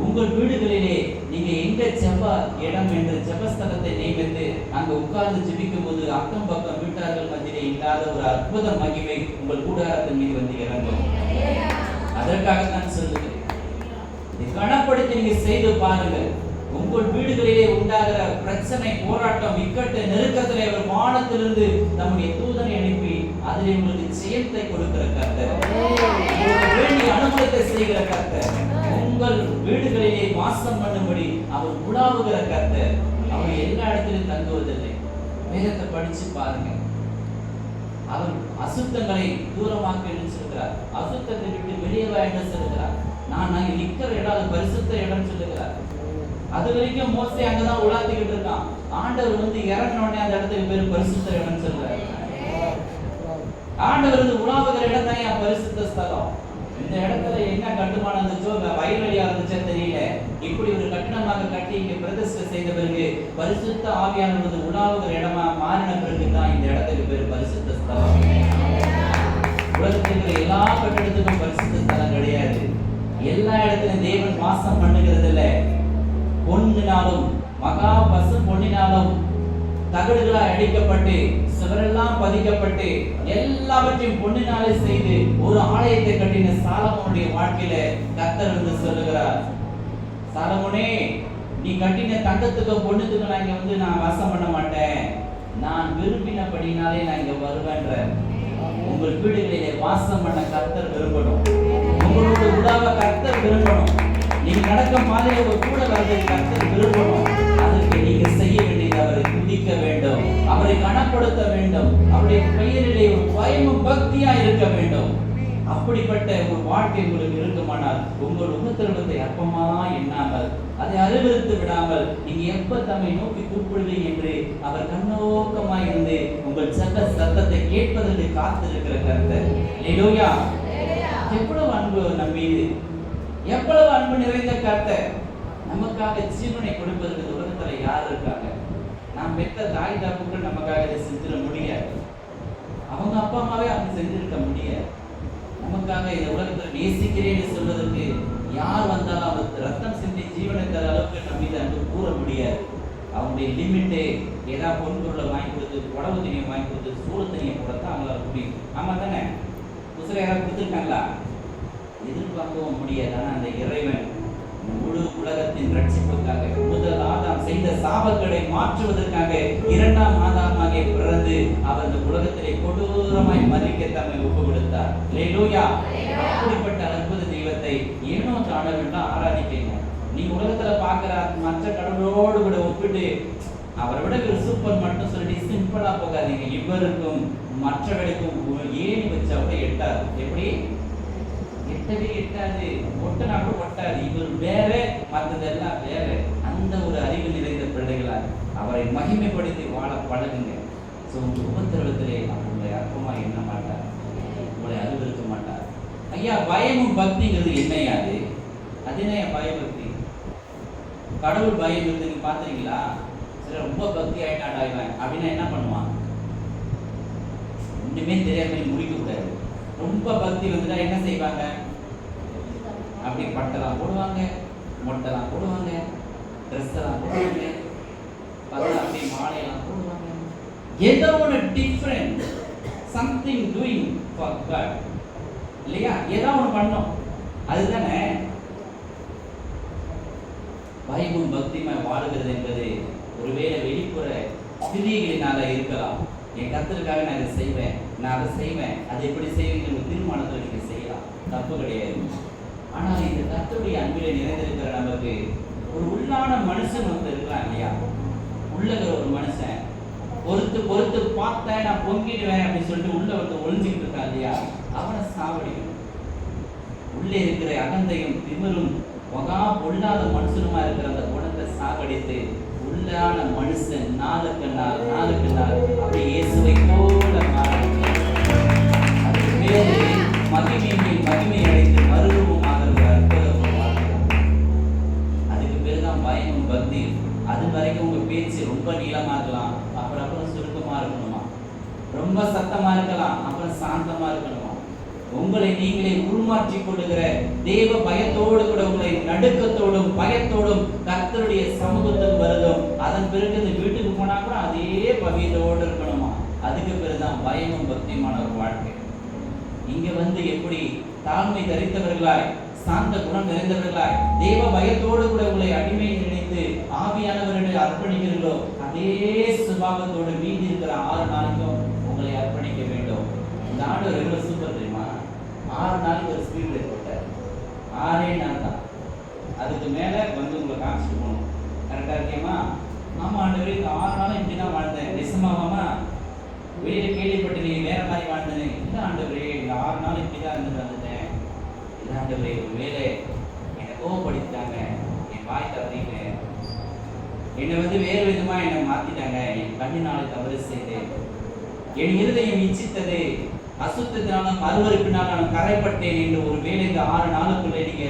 உங்கள் வீடுகளிலே நீங்க எங்க ஜெப இடம் என்று ஜெபஸ்தலத்தை நியமித்து அங்க உட்கார்ந்து ஜெபிக்கும் போது அக்கம் பக்கம் வீட்டார்கள் மத்தியிலே இல்லாத ஒரு அற்புத மகிமை உங்கள் கூடாரத்தின் மீது இறங்கும். அதற்காகத்தான் சொல்லுகிறேன், கனப்படுத்தி நீங்க செய்து பாருங்கள். உங்கள் வீடுகளிலே உண்டாகிற பிரச்சனை, போராட்டம், இக்கட்டு, நெருக்கத்திலே அவர் வானத்திலிருந்து நம்முடைய தூதனை அனுப்பி அதிலே உங்களுக்கு ஜெயத்தை கொடுக்கிற கர்த்தர், வேண்டிய அனுபவத்தை செய்கிற கர்த்தர், உங்கள் வீடுகளிலே வாசம் பண்ணும்படி அவர் உலாவுகிற கர்த்தர். அவர் எல்லா இடத்திலும் தங்குவதில்லை. வேதத்தை படிச்சு பாருங்க. அவர் அசுத்தங்களை தூரமாக்க சொல்லுகிறார், அசுத்தத்தை விட்டு வெளியே வா என்று சொல்லுகிறார். நான் நிற்கிற இடம் அது பரிசுத்த இடம் சொல்லுகிறார். அது வரைக்கும் மோசே அங்கதான் உலாத்திக்கிட்டு இருக்கான். ஆண்டவர் இறங்கின உடனே அந்த இடத்துக்கு பேரு பரிசுத்த இடம் சொல்றாரு. ஆண்டவர் உலாவுகிற இடம் தான் என் பரிசுத்த ஸ்தலம். இந்த இடத்துல என்ன கட்டுமானம் இருந்துச்சோ, வயல்வெளியா இருந்துச்சோ தெரியல, இப்படி ஒரு கட்டணமாக கட்டி இங்க பிரதிஷ்டை செய்த பிறகு பரிசுத்த ஆவியானவர் உலாவுகிற இடமா மாறின பிறகுதான் இந்த இடத்துக்கு பேரு பரிசுத்த ஸ்தலம். உலகத்தில் இருக்கிற எல்லா கட்டிடத்துக்கும் பரிசுத்த ஸ்தலம் கிடையாது. எல்லா இடத்துலையும் தேவன் வாசம் பண்ணுகிறது இல்லை. பொன்னினாலும் மகா பசு பொன்னினாலும் தகடுகளால் அடிக்கப்பட்டு சுவரெல்லாம் பதிக்கப்பட்டு எல்லாவற்றையும் பொன்னினாலே செய்து ஒரு ஆலயத்தை கட்டின சாலமோனுடைய வாழ்க்கையில கர்த்தர் வந்து சொல்லுகிறார், சாலமோனே, நீ கட்டின தங்கத்துக்கும் பொண்ணுத்துக்கும் நான் இங்க நான் வாசம் பண்ண மாட்டேன். நான் விரும்பினபடினாலே நான் இங்க வருவேன்ற. உங்கள் வீடுகளிலே வாசம் பண்ண கர்த்தர் விரும்பணும். உங்களோட உலாவ கர்த்தர் விரும்பணும். நீங்க நடக்கும் பாதையில ஒரு கூட வரதை கர்த்தர் விரும்பணும். அதற்கு நீங்க செய்ய வேண்டியது அவரை துதிக்க வேண்டும், அவரை கனப்படுத்த வேண்டும், அவருடைய பெயரிலே ஒரு பயமும் பக்தியா இருக்க வேண்டும். அப்படிப்பட்ட ஒரு வாழ்க்கை உங்களுக்கு இருக்குமானால் உங்கள் உபத்திரவத்தை அற்பமா எண்ணாமல் அதை அருவருத்து விடாமல் நீங்க எப்ப தம்மை நோக்கி கூப்பிடுவீங்க என்று அவர் கண்ணோக்கமாய் இருந்து உங்கள் சத்தத்தை கேட்பதற்கு காத்திருக்கிற கர்த்தர். அல்லேலூயா. எவ்வளவு அன்பு நம் மீது, எவ்வளவு அன்பு நிறைந்த கர்த்தர். நமக்காக ஜீவனை கொடுப்பதற்கு உலகத்துல யார் இருக்காங்க? நாம் பெற்ற தாய் தாப்புக்கு நமக்காக இதை செஞ்சிட முடியாது. அவங்க அப்பா அம்மாவே அவங்க செஞ்சிருக்க முடியாது. நமக்காக இந்த உலகத்தில் நேசிக்கிறேன்னு சொல்வதற்கு யார் வந்தாலும் அவர் ரத்தம் சிந்தி ஜீவனை தர அளவுக்கு நம்ம மீது அன்பு கூற முடியாது. அவங்களுடைய லிமிட்டு ஏதாவது பொன்பொருளை வாங்கி கொடுத்து, உடம்பு தண்ணியை வாங்கி கொடுத்து, சூடு தண்ணியை கொடுத்தா அவங்களால முடியும். ஆமா தானே? புதுசில் யாராவது கொடுத்துருக்காங்களா? எதிர்பார்க்கவும் முடியாது. ஆனால் அந்த இறைவன் முழு உலகத்தின் ரட்சிப்புக்காக முதல் ஆதாம் செய்த சாபங்களை மாற்றுவதற்காக இரண்டாம் ஆதாமாக பிறந்து அவர் இந்த உலகத்திலே கொடூரமாய் மறிக்க தம்மை ஒப்பு கொடுத்தார். அல்லேலூயா. அப்படிப்பட்ட அற்புத தெய்வத்தை ஏனோ தாண்டவெல்லாம் ஆராதிக்கீங்க. நீ உலகத்துல பார்க்கிற மற்ற கடவுளோடு கூட ஒப்பிட்டு அவரை விட ஒரு சூப்பர் மட்டும் சொல்லிட்டு சிம்பிளா போகாதீங்க. இவருக்கும் மற்றவர்களுக்கும் ஏணி வச்சா கூட எட்டாது. எப்படி? எட்டவே எட்டாது. ஒட்டனா கூட ஒட்டாது. இவர் வேற, மற்றதெல்லாம் வேற. அந்த ஒரு அறிவு நிறைந்த பிள்ளைகளால் அவரை மகிமைப்படுத்தி வாழ பழகுங்க. உங்க உபத்திரவத்திலே உங்களை அற்பமா எண்ண மாட்டார், உங்களை அருவருக்க மாட்டார். ஐயா, பயமும் பக்திங்கிறது என்னையாது? அது என்ன பயபக்தி? கடவுள் பயம் இருந்து நீங்க பாத்துறீங்களா? சரி, ரொம்ப பக்தி ஆயிட்டான் அப்படின்னா என்ன பண்ணுவான்? ஒண்ணுமே தெரியாம முடிக்க கூடாது. ரொம்ப பக்தி வந்துட்டா என்ன செய்வாங்க? அப்படி பட்டெல்லாம் போடுவாங்க, மொட்டைலாம் போடுவாங்க, ட்ரெஸ் எல்லாம் போடுவாங்க, அப்படி மாலையெல்லாம் போடுவாங்க. ஏதோ ஒரு different something doing for God இல்லையா? ஏதோ ஒன்று பண்ணோம். அதுதானே பயமும் பக்தியுமா வாழுகிறது என்பது. ஒருவேளை வெளிப்புற கிரியைகளினால இருக்கலாம். என் கர்த்தருக்காக நான் இதை செய்வேன், நான் அதை செய்வேன், அதை எப்படி செய்வீங்க தீர்மானத்தில் நீங்க செய்யலாம், தப்பு கிடையாது. ஆனால் இந்த கர்த்தருடைய அன்பிலே நிறைந்திருக்கிற நமக்கு ஒரு உள்ளான மனுஷன் வந்து இருக்கலாம் இல்லையா? உள்ளகிற ஒரு மனுஷன் பொறுத்து பொறுத்து பார்த்தேன் நான் பொங்கிடுவேன் அப்படின்னு சொல்லிட்டு உள்ள வந்து ஒளிஞ்சிக்கிட்டு இருக்கான் இல்லையா? அவனை சாவடிக்கணும். உள்ளே இருக்கிற அகந்தையும் திமிரும் மகா பொல்லாத மனுஷனுமா இருக்கிற அந்த குணத்தை சாவடித்து உள்ளான மனுஷன் நாளுக்கு நாள் அப்படி இயேசுவை போல மாறும். அதுக்கு பேரு மகிமை அடைந்து மறுரூபமாகிறது. அதுக்கு பேருதான் பயமும் பக்தி. அது வரைக்கும் உங்க பேச்சு ரொம்ப நீளமா இருக்கலாம், அப்புறம் சுருக்கமா இருக்கணுமா, ரொம்ப சத்தமா இருக்கலாம், அப்புறம் சாந்தமா இருக்கணுமா. உங்களை நீங்களே உருமாற்றிக் கொள்ளுகிற தேவ பயத்தோடு கூட உங்களை நடுக்கத்தோடும் பயத்தோடும் கர்த்தருடைய சமூகத்துக்கு வருதும். அதன் பிறகு இந்த வீட்டுக்கு போனா கூட அதே பவியத்தோடு இருக்கணுமா. அதுக்கு பிறகுதான் பயமும் பக்தியுமான ஒரு வாழ்க்கை. இங்க வந்து எப்படி தாழ்மை தரித்தவர்களாய் சாந்த குணம் நிறைந்தவர்களாய் தேவ பயத்தோடு கூட உங்களை அடிமை நினைத்து ஆவியானவர்களை அர்ப்பணிக்கிறீர்களோ அதே சுபாவத்தோடு மீதி இருக்கிற 6 நாளைக்கும் உங்களை அர்ப்பணிக்க வேண்டும். இந்த ஆண்டு எவ்வளவு சூப்பர் தெரியுமா? 6 நாளைக்கு ஒரு ஸ்பீட் பிரேக் போட்டார். 6 நாள் தான். அதுக்கு மேல வந்து உங்களை காமிச்சிட்டு போகணும். கரெக்டா இருக்கேமா? ஆமா ஆண்டவரே, இந்த 6 நாளும் இப்படிதான் வாழ்ந்தேன். நிசமாவாமா? வெளியில கேள்விப்பட்டு நீங்க வேற மாதிரி வாழ்ந்தேன். இல்லை ஆண்டவரே, இந்த 6 நாள் இப்படிதான் இருந்து வந்துட்டேன். இல்லை ஆண்டவரே, ஒரு வேலை என்னை கோவப்படுத்திட்டாங்க, என் வாய் தவறிங்க, என்னை வந்து வேறு விதமா என்னை மாத்திட்டாங்க, என் கண்ணினாலே தவறு செய்தேன், என் இருதயம் இச்சித்தது, அசுத்தத்தினாலும் அருவருப்பினாலும் நான் கரைப்பட்டேன் என்று ஒரு வேலை இந்த 6 நாளுக்குள்ளே நீங்க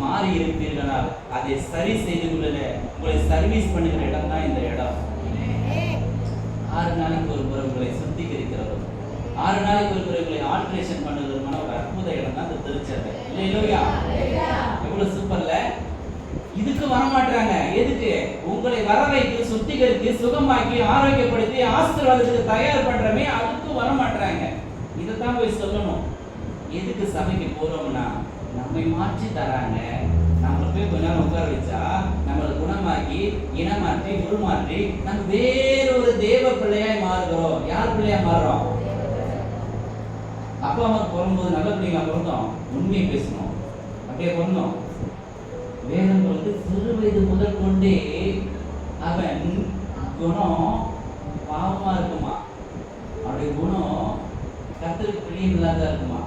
மாறி இருப்பீர்களால் அதை சரி செய்து கொள்ள உங்களை சர்வீஸ் பண்ணுகிற இடம் தான் இந்த இடம். 6 நாளைக்கு ஒரு முறை உங்களை சுத்திகரிக்கிறதும் 6 நாளைக்கு ஒரு இவங்களை ஆல்ட்ரேஷன் பண்ணுவதற்கான ஒரு அற்புத இடம் தான் இந்த திருச்சபை. இல்லையா? எவ்வளவு சூப்பர்ல. இதுக்கு வரமாட்டாங்க. எதுக்கு? உங்களை வர வைத்து சுத்திகரித்து சுகமாக்கி ஆரோக்கியப்படுத்தி ஆசீர்வாதத்துக்கு தயார் பண்றமே, அதுக்கு வரமாட்டாங்க. இதைத்தான் போய் சொல்லணும். எதுக்கு சபைக்கு போறோம்னா நம்மை மாற்றி தராங்க. நம்ம போய் கொஞ்ச நேரம் உட்கார வச்சா நம்மளை குணமாக்கி இனமாற்றி உருமாற்றி நம்ம வேறொரு தேவ பிள்ளையாய் மாறுகிறோம். யார் பிள்ளையா மாறுறோம்? அப்பா அம்மா பிறக்கும்போது நல்ல பிள்ளைங்களா பிறந்தோம், உண்மையை பேசணும், அப்படியே பிறந்தோம். வேதம் வந்து சிறு வயது முதல் கொண்டே அவன் குணம் பாவமா இருக்குமா, அவருடைய குணம் கர்த்தருக்கு பிரியம் இல்லாத இருக்குமா.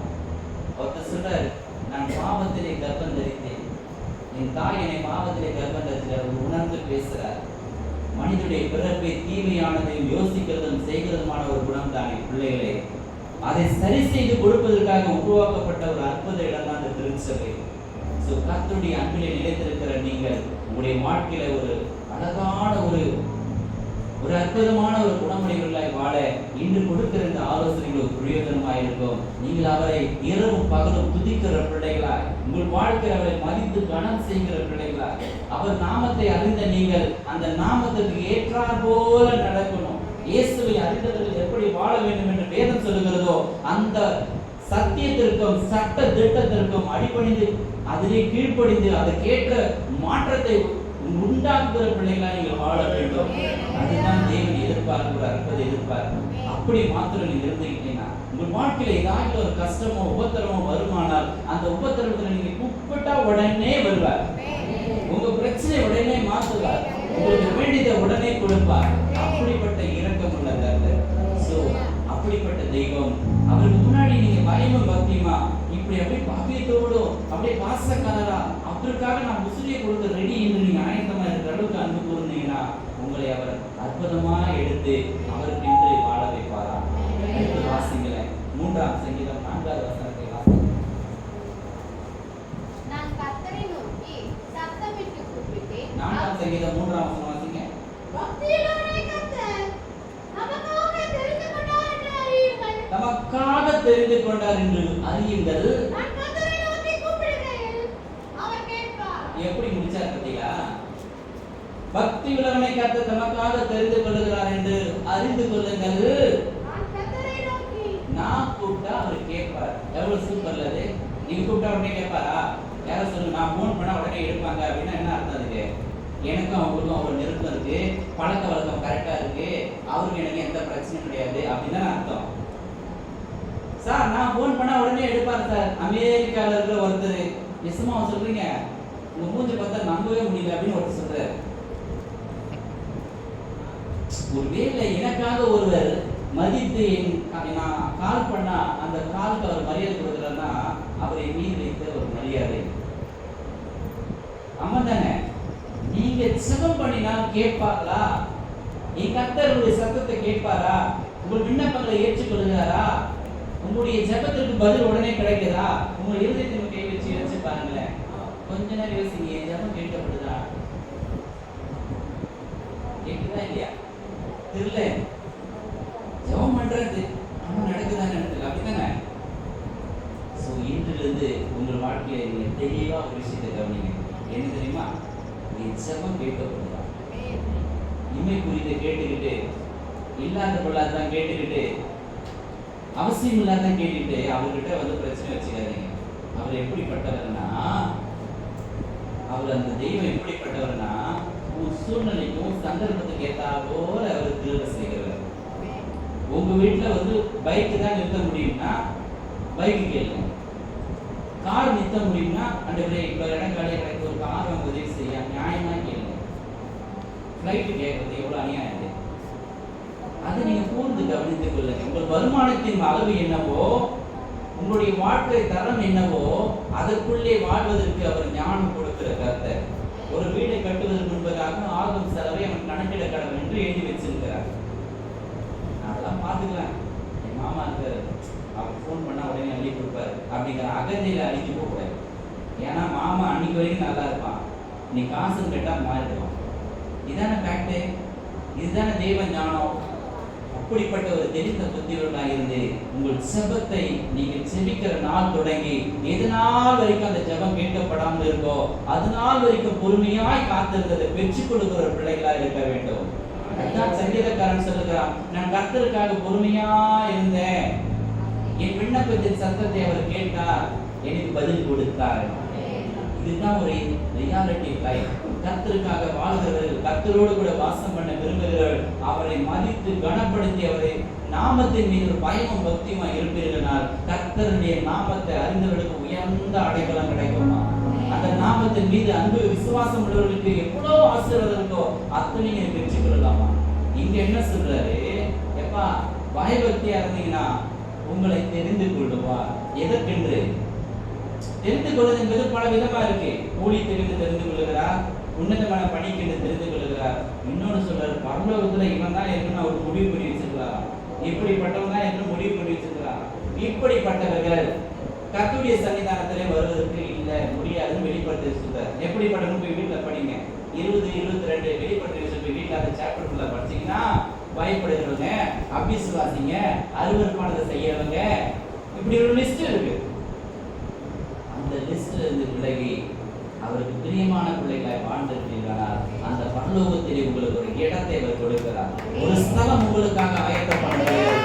ஒருத்தர் சொல்றாரு, நான் பாவத்திலே கர்ப்பம் தரித்தேன், என் தாய் என்னை பாவத்திலே கர்ப்பம் தரித்தார். உணர்ந்து பேசுறார். மனிதனுடைய பிறப்பை தீமையானதையும் யோசிக்கிறதும் செய்கிறதுமான ஒரு குணம் தானே பிள்ளைகளே. அதை சரி செய்து கொடுப்பதற்காக உருவாக்கப்பட்ட ஒரு அற்புத இடம் தான் இந்த திருச்சபை. கர்த்தருடைய அன்பிலே நிலைத்திருக்கிற நீங்கள் உங்களுடைய வாழ்க்கையில ஒரு அழகான ஒரு அற்புதமான ஒரு குணமுடையவர்களாய் வாழ இன்று கொடுக்கிற இந்த ஆலோசனைகள் பிரயோஜனமாக இருக்கும். நீங்கள் அவரை இரவும் பகலும் துதிக்கிற பிள்ளைகளாய், உங்கள் வாழ்க்கையில் அவரை மதித்து கனம் செய்கிற பிள்ளைகளாய், அவர் நாமத்தை அறிந்த நீங்கள் அந்த நாமத்துக்கு ஏற்றார் போல நடக்கணும். இயேசுவை அறிந்தவர்கள் எப்படி வாழ வேண்டும் என்று வேதம் சொல்லுகிறதோ அந்த சத்தியத்திற்கும் சட்ட திட்டத்திற்கும் அடிபணிந்து அதிலே கீழ்ப்படிந்து அதற்கேற்ற மாற்றத்தை உண்டாக்குகிற பிள்ளைகளாக நீங்கள் வாழ வேண்டும். அதுதான் தேவன் எதிர்பார்க்கிற அற்புத எதிர்பார்ப்பு. அப்படி மாத்திரம் நீங்க இருந்துக்கிட்டீங்கன்னா உங்கள் வாழ்க்கையில ஏதாவது ஒரு கஷ்டமோ உபத்திரமோ வருமானால் அந்த உபத்திரத்துல நீங்க கூப்பிட்டா உடனே வருவார். உங்க பிரச்சனை உடனே மாற்றுவார். உங்களுக்கு வேண்டியதை உடனே கொடுப்பார். அப்படிப்பட்ட இரக்கம் உள்ள கர்த்தர். அப்படிப்பட்ட தெய்வம். அவருக்கு முன்னாடி நீங்க பயமும் பக்தியுமா இப்படி அப்படியே பாக்கியத்தோடும் அப்படியே பாசக்காரரா அவருக்காக நான் முசுலியை கொடுக்க ரெடி என்று நீங்க ஆயத்தமா இருக்கிற அளவுக்கு அன்பு கூர்ந்தீங்கன்னா உங்களை அவர் அற்புதமா எடுத்து அவருக்கு என்று வாழ வைப்பாரா. வாசிங்கள 3ஆம் சங்கீதம் 4வது வசனத்தை வாசிங்க. நான் கர்த்தரை நோக்கி சத்தமிட்டு கூப்பிட்டேன். 4ஆம் சங்கீதம் 3ஆம் வசனம் வாசிங்க. பக்தியுள்ளவரே கர்த்தர் நமக்காக தெரிந்து கொண்டார் என்று அறியுங்கள். நமக்காக தெரிந்து கொண்டார் என்று அறியுங்கள். நான் கர்த்தரை நோக்கி கூப்பிடுகையில் அவர் கேட்பார். எப்படி முடிச்சார் பார்த்தீங்களா? பக்தி உள்ளவனை கர்த்தர் நமக்காக தெரிந்து கொள்கிறார் என்று அறிந்து கொள்ளுங்கள். நான் கர்த்தரை நோக்கி நான் கூப்பிட்டா அவர் கேட்பார். எவ்வளவு சூப்பர்ல அது. நீங்க கூப்பிட்டா உடனே கேட்பாரா? யாரும் சொல்லுங்க, நான் போன் பண்ணா உடனே எடுப்பாங்க அப்படின்னா என்ன அர்த்தம்? அதுக்கு எனக்கும் அவருக்கும் ஒரு நெருக்கம் இருக்கு, பழக்க வழக்கம் கரெக்டா இருக்கு, அவருக்கு எனக்கு எந்த பிரச்சனையும் கிடையாது அப்படின்னு தான் அர்த்தம். சார் நான் போன் பண்ணா உடனே எடுப்பாரு சார். அமெரிக்காவில் இருக்கிற ஒருத்தர், நிசமா சொல்றீங்க, உங்க மூஞ்சி பார்த்தா நம்பவே முடியல அப்படின்னு ஒருத்தர் சொல்றாரு. ஒருவேளை எனக்காக ஒருவர் மதித்து நான் கால் பண்ணா அந்த காலுக்கு அவர் மரியாதை கொடுக்குறாருன்னா அவரை மீது வைத்த ஒரு மரியாதை. ஆமா தானே? நீங்க ஜெபம் பண்ணினா கேட்பார்களா? நீ கர்த்தருடைய சத்தத்தை கேட்பாரா? உங்கள் விண்ணப்பங்களை ஏற்றுக்கொள்கிறாரா? உங்களுடைய ஜெபத்திற்கு பதில் உடனே கிடைக்குதா? உங்கள் இருதயத்தின் கை வச்சு யோசிச்சு பாருங்களேன். கொஞ்ச நேரம் யோசிங்க, ஜெபம் கேட்கப்படுதா? கேட்குதா இல்லையா? தெரியல. ஜெபம் பண்றது ஆனா நடக்குதான்னு நடக்கல, அப்படித்தானே? இன்றிலிருந்து உங்கள் வாழ்க்கையில நீங்க தெளிவா ஒரு விஷயத்தை கவனிங்க. என்ன தெரியுமா? நீ ஜெபம் கேட்கப்படுதா? இமை குறித்து கேட்டுக்கிட்டு இல்லாத பொருளாதான் கேட்டுக்கிட்டு அவசியம் இல்லாதான் கேட்டுக்கிட்டு அவர்கிட்ட வந்து பிரச்சனை வச்சுக்காதீங்க. அவர் எப்படிப்பட்டவர்னா, அவர் அந்த தெய்வம் எப்படிப்பட்டவர்னா உன் சூழ்நிலைக்கும் சந்தர்ப்பத்துக்கு ஏற்றா போல அவர் திரும்ப செய்கிறவர். உங்க வீட்டுல வந்து பைக்கு தான் நிறுத்த முடியும்னா பைக்கு கேளுங்க. கார் நிறுத்த முடியும்னா அந்த இவ்வளவு இடம் காலியாக கிடைக்க ஒரு கார் அவங்க உதவி செய்ய நியாயமா கேளுங்க. ஃப்ளைட்டு கேட்கறது எவ்வளவு அநியாயம். அதை நீங்க கூர்ந்து கவனித்துக் கொள்ளுங்க. உங்கள் வருமானத்தின் அளவு என்னவோ, உங்களுடைய வாழ்க்கை தரம் என்னவோ, அதற்குள்ளே வாழ்வதற்கு அவர் ஞானம் கொடுக்கிற கர்த்தர். ஒரு வீடை கட்டுவதற்கு முன்பதாக ஆகும் செலவை அவன் கணக்கிட கடவுள் என்று எழுதி வச்சிருக்கிறார். அதெல்லாம் பார்த்துக்கலாம். என் மாமா இருக்காரு, அவர் ஃபோன் பண்ணா உடனே அள்ளி கொடுப்பாரு அப்படிங்கிற அகந்தையில அழிஞ்சு போகக்கூடாது. ஏன்னா மாமா அன்னைக்கு வரைக்கும் நல்லா இருப்பான், நீ காசு கேட்டா மாறிடுவான். இதான ஃபேக்ட், இதுதானே தெய்வ ஞானம். அப்படிப்பட்ட ஒரு தெரிந்த புத்தியுள்ளவர்களாக இருந்து உங்கள் செபத்தை நீங்கள் செபிக்கிற நாள் தொடங்கி எது நாள் வரைக்கும் அந்த ஜெபம் கேட்கப்படாமல் இருக்கோ அது நாள் வரைக்கும் பொறுமையாய் காத்திருந்ததை பெற்றுக் கொள்கிற ஒரு பிள்ளைகளாக இருக்க வேண்டும். அதுதான் சங்கீதக்காரன் சொல்லுகிறான், நான் கர்த்தருக்காக பொறுமையா இருந்தேன், என் விண்ணப்பத்தின் சத்தத்தை அவர் கேட்டார், எனக்கு பதில் கொடுத்தார். இதுதான் ஒரு ரியாலிட்டி லைஃப். கர்த்தருக்காக வாழ்கிறவர்கள், கர்த்தரோடு கூட வாசம் பண்ண விரும்புகிறவர்கள், அவரை மதித்து கனப்படுத்தி அவரை நாமத்தின் மீது ஒரு பயமும் பக்தியுமா இருப்பீர்களால் கர்த்தருடைய நாமத்தை அறிந்தவர்களுக்கு உயர்ந்த அடைக்கலம் கிடைக்குமா? அந்த நாமத்தின் மீது அன்பு விசுவாசம் உள்ளவர்களுக்கு எவ்வளவு ஆசீர்வாதம் இருக்கோ அத்தனையும் பெற்றுக் கொள்ளலாமா? இங்க என்ன சொல்றாரு, எப்பா பயபக்தியா இருந்தீங்கன்னா உங்களை தெரிந்து கொள்ளுவார். எதற்கென்று தெரிந்து கொள்வது என்பது பல விதமா இருக்கு. ஊழியத்திற்கு தெரிந்து கொள்ளுகிறார், உன்னதமான பணிக்கு தெரிந்து கொள்ளுகிறார். இன்னொன்னு சொல்றாரு, பரலோகத்துல இவன் தான் இருக்கணும் அவர் முடிவு பண்ணி வச்சிருக்கிறார், இப்படிப்பட்டவன் தான் என்று முடிவு பண்ணி வச்சிருக்கிறார். இப்படிப்பட்டவர்கள் கர்த்தருடைய சன்னிதானத்திலே வருவதற்கு இல்ல முடியாதுன்னு வெளிப்படுத்தி வச்சிருக்கார். எப்படிப்பட்டவங்க போய் வீட்டுல படிங்க, 20-22 வெளிப்படுத்தி வச்சிருக்க வீட்டுல அந்த சாப்டர் ஃபுல்லா படிச்சீங்கன்னா பயப்படுகிறவங்க, அபிசுவாசிங்க, அருவருப்பானதை செய்யறவங்க, இப்படி ஒரு லிஸ்ட் இருக்கு. அந்த லிஸ்ட்ல இருந்து விலகி அவருக்கு பிரியமான பிள்ளைகளாய் வாழ்ந்திருக்கிறீர்களால் அந்த பரலோகத்திலே உங்களுக்கு ஒரு இடத்தை அவர் கொடுக்கிறார். ஒரு ஸ்தலம் உங்களுக்காக ஆயத்தப்படுகிறார்.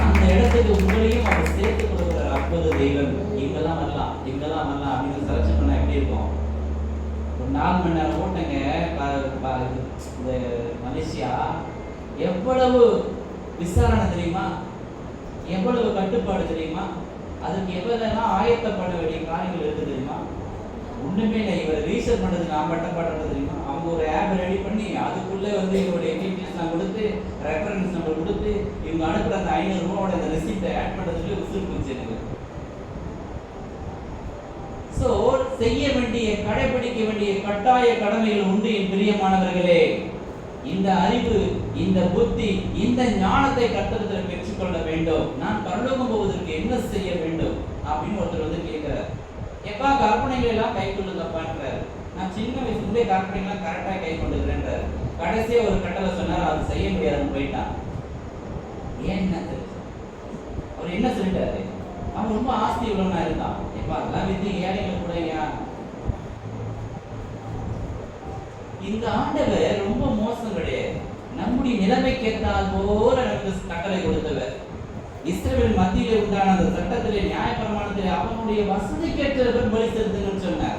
அந்த இடத்துக்கு உங்களையும் அவர் சேர்த்துக் கொடுக்கிறார். அற்புத தெய்வம். இங்கெல்லாம் வரலாம் அப்படின்னு செலக்ஷன் பண்ணா எப்படி இருக்கும்? ஒரு 4 மணி நேரம் ஓட்டங்க இந்த மலேசியா, எவ்வளவு விசாரணை தெரியுமா, எவ்வளவு கட்டுப்பாடு தெரியுமா, அதுக்கு எவ்வளவு ஆயத்தப்பட வேண்டிய காரியங்கள் இருக்கு தெரியுமா? ஒண்ணுமே இல்லை. இவரை ரீசர்ச் பண்றதுக்கு நான் பட்டப்படுறது தெரியுமா? அவங்க ஒரு ஆப் ரெடி பண்ணி அதுக்குள்ள இவருடைய டீட்டெயில்ஸ் நான் கொடுத்து ரெஃபரன்ஸ் நம்பர் கொடுத்து இவங்க அனுப்புற அந்த 500 ரூபாயோட அந்த ரெசிப்டை ஆட் பண்றதுக்கு உசுறு போச்சு எனக்கு. சோ செய்ய வேண்டிய கடைபிடிக்க வேண்டிய கட்டாய கடமைகள் உண்டு என் பிரியமானவர்களே. இந்த அறிவு, இந்த புத்தி, இந்த ஞானத்தை கர்த்தரிடத்தில் பெற்றுக்கொள்ள வேண்டும். நான் பரலோகம் போவதற்கு என்ன செய்ய வேண்டும் அப்படின்னு ஒருத்தர் வந்து கேட்கிறார். எப்பா கற்பனைகள் எல்லாம் கை கொள்ளுங்கப்பான்றார். நான் சின்ன வயசுலேருந்தே கற்பனைகள்லாம் கரெக்டா கை கொண்டுக்கிறேன்றார். கடைசியா ஒரு கட்டளை சொன்னார், அது செய்ய முடியாதுன்னு போயிட்டான். ஏன்னு அவர் என்ன சொல்லிட்டாரு, அவன் ரொம்ப ஆஸ்தி உள்ளவனா இருந்தான். எப்பா அதெல்லாம் வித்து ஏழைகள் கூட ஏன்? இந்த ஆண்டவர் ரொம்ப மோசம் கிடையாது. நம்முடைய நிலைமைக்கு ஏற்றால் போல நமக்கு கட்டளை கொடுத்தவர். இஸ்ரவேல் மத்தியிலே உண்டான அந்த சட்டத்திலே நியாயப்பிரமாணத்திலே அவனுடைய வசதிக்கேற்றவர் பலி செலுத்துங்கன்னு சொன்னார்.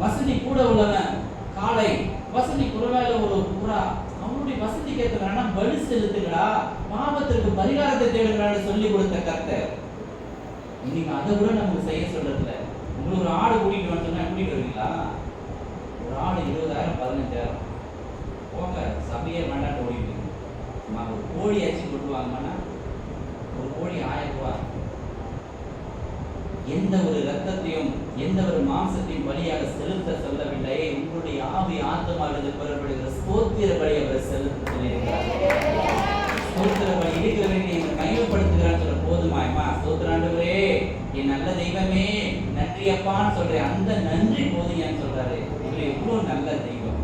வசதி கூட உள்ளவன் காளை, வசதி குறைவாக ஒரு புறா, அவனுடைய வசதிக்கு ஏற்றவனா பலி செலுத்துங்களா, பாவத்திற்கு பரிகாரத்தை தேடுங்களான்னு சொல்லி கொடுத்த கர்த்தர். இன்னைக்கு அதை கூட நமக்கு செய்ய சொல்றதுல. உங்களுக்கு ஒரு ஆடு கூட்டிட்டு வந்து சொன்னா கூட்டிட்டு வருவீங்களா? ஒரு ஆடு 20,000 15,000 போங்க, சபையே வேண்டாட்டு ஓடிட்டு. ஒரு கோழி அரிசி கொட்டுவாங்கன்னா ஒரு கோழி 1000 ரூபாய். எந்த ஒரு ரத்தத்தையும் எந்த ஒரு மாம்சத்தையும் பலியாக செலுத்த சொல்லவில்லை. உங்களுடைய ஆவி ஆத்மாவிலிருந்து பெறப்படுகிற ஸ்தோத்திர பலி அவர் செலுத்த சொல்லியிருக்கிறார். ஸ்தோத்திர பலி இருக்கிறவரை நீங்கள் மையப்படுத்துகிறான்னு சொல்ல போதுமாயமா? ஸ்தோத்திராண்டவரே, என் நல்ல தெய்வமே நன்றி அப்பான்னு சொல்றேன். அந்த நன்றி போதுங்கன்னு சொல்றாரு. இவர் எவ்வளவு நல்ல தெய்வம்.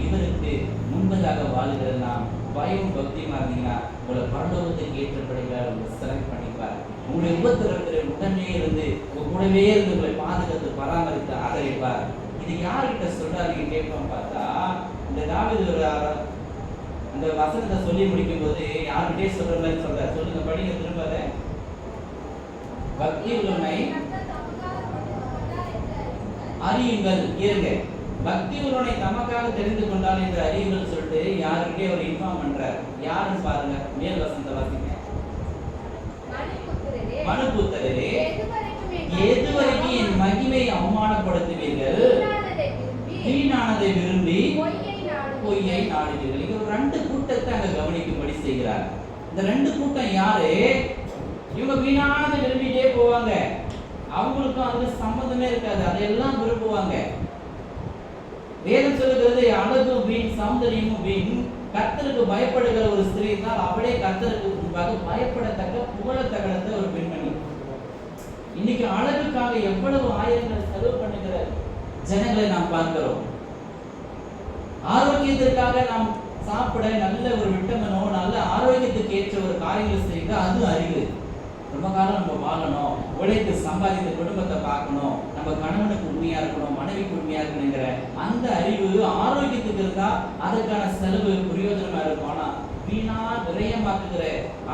இவருக்கு முன்பதாக வாழ்கிற நாம் பயம் பக்தியுமா இருந்தீங்கன்னா உங்களை பரலோகத்துக்கு ஏற்றப்படுகிறார். உங்களை செலக்ட் பண்ணிப்பார். உங்களுடைய உபத்திரத்தில் உடனே இருந்து உங்க கூடவே இருந்து உங்களை பாதுகாத்து பராமரித்து ஆதரிப்பார். இது யார்கிட்ட சொல்றாரு கேட்போம் பார்த்தா, இந்த தாவீது ஒரு அந்த வசனத்தை சொல்லி முடிக்கும் போது யார்கிட்டே சொல்றேன்னு சொல்றாரு. சொல்லுங்க, படிங்க திரும்ப. பக்தி உள்ளவனை அறியுங்கள். இருங்க, பக்தி உள்ளவனை தமக்காக தெரிந்து கொண்டால் என்று அறியுங்கள் சொல்லிட்டு யாருக்கிட்டே அவர் இன்ஃபார்ம் பண்றார். யாருன்னு பாருங்க, மேல் வசனத்தை வாசிங்க. மனுபுத்திரரே, எதுவரைக்கும் என் மகிமை அவமானப்படுத்துவீர்கள், வீணானதை விரும்பி பொய்யை நாடுவீர்கள். இங்க ஒரு 2 கூட்டத்தை அங்க கவனிக்கும்படி செய்கிறார். இந்த 2 கூட்டம் யாரு? இவங்க வீணானதை விரும்பிட்டே போவாங்க. அவங்களுக்கும் அதுக்கு சம்பந்தமே இருக்காது, அதையெல்லாம் விரும்புவாங்க. வேதம் சொல்லுகிறது அழகும் வீண், சௌந்தரியமும் வீண். கர்த்தருக்கு பயப்படுகிற ஒரு ஸ்திரீ தான் அவளே கர்த்தருக்கு முன்பாக பயப்படத்தக்க புகழத்தக்க ஒரு பெண்மணி. இன்னைக்கு அழகுக்காக எவ்வளவு ஆயிரங்கள் செலவு பண்ணுகிற ஜனங்களை நாம் பார்க்கிறோம். ஆரோக்கியத்திற்காக நாம் சாப்பிட நல்ல ஒரு விட்டமினோ நல்ல ஆரோக்கியத்துக்கு ஏற்ற ஒரு காரியங்களை செய்யுங்க, அது அறிவு. ரொம்ப காலம் நம்ம வாழணும், உழைத்து சம்பாதித்த குடும்பத்தை பார்க்கணும், நம்ம கணவனுக்கு உண்மையா இருக்கணும், மனைவிக்கு உண்மையா இருக்கணுங்கிற அந்த அறிவு ஆரோக்கியத்துக்கு இருந்தா அதுக்கான செலவு பிரயோஜனமா இருக்கும். ஆனா வீணா விரயமாக்குகிற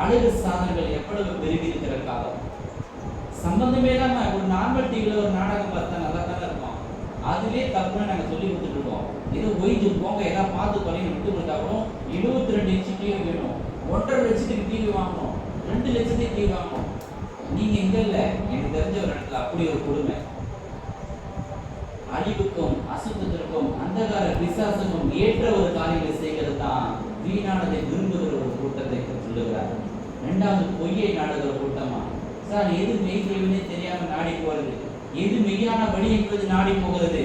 அழகு சாதனங்கள் எவ்வளவு பெருகி இருக்கிற காலம். சம்பந்தமே இல்லாம ஒரு நார்மல் டிவில ஒரு நாடகம் பார்த்தா நல்லா தானே இருக்கும், அதுவே தப்புன்னு நாங்க சொல்லி கொடுத்துட்டு இருக்கோம். ஏதோ ஒய்ஞ்சு போங்க எல்லாம் பார்த்து தொலைன்னு விட்டு கொடுத்தாலும் 22 இன்ச்சு டிவி வேணும், 1.5 லட்சத்துக்கு டிவி வாங்கணும், 2 லட்சத்துக்கு டிவி வாங்கணும். நீங்க இங்க இல்ல, எனக்கு தெரிஞ்ச ஒரு இடத்துல அப்படி ஒரு கொடுமை. அழிவுக்கும் அசுத்தத்திற்கும் அந்தகார பிசாசுக்கும் ஏற்ற ஒரு காரியங்களை செய்கிறது தான் வீணானதை விரும்புகிற ஒரு கூட்டத்தை சொல்லுகிறார். 2வது பொய்யை நாடுகிற கூட்டமா. சார் எது மெய் தெய்வனே தெரியாம நாடி போறது, எது மெய்யான வழி என்பது நாடி போகிறது.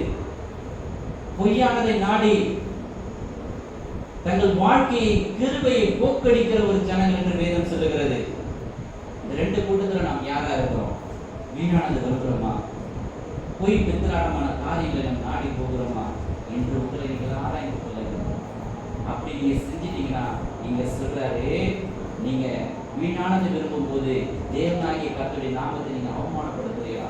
பொய்யானதை நாடி தங்கள் வாழ்க்கையை கிருபையை போக்கடிக்கிற ஒரு ஜனங்கள் என்று வேதம் சொல்லுகிறது. இந்த 2 கூட்டத்துல நாம் யாரா இருக்கிறோம்? வீணானது விரும்புகிறோமா, பொய் பித்தலாட்டமான காரியங்களை நாம் நாடி போகிறோமா என்று உங்களை நீங்கள் ஆராய்ந்து கொள்ள வேண்டும். அப்படி நீங்க செஞ்சிட்டீங்கன்னா நீங்க சொல்றாரு, நீங்க வீணானதை விரும்பும் போது தேவனாகிய கர்த்தருடைய நாமத்தை நீங்க அவமானப்படுத்துறீங்களா?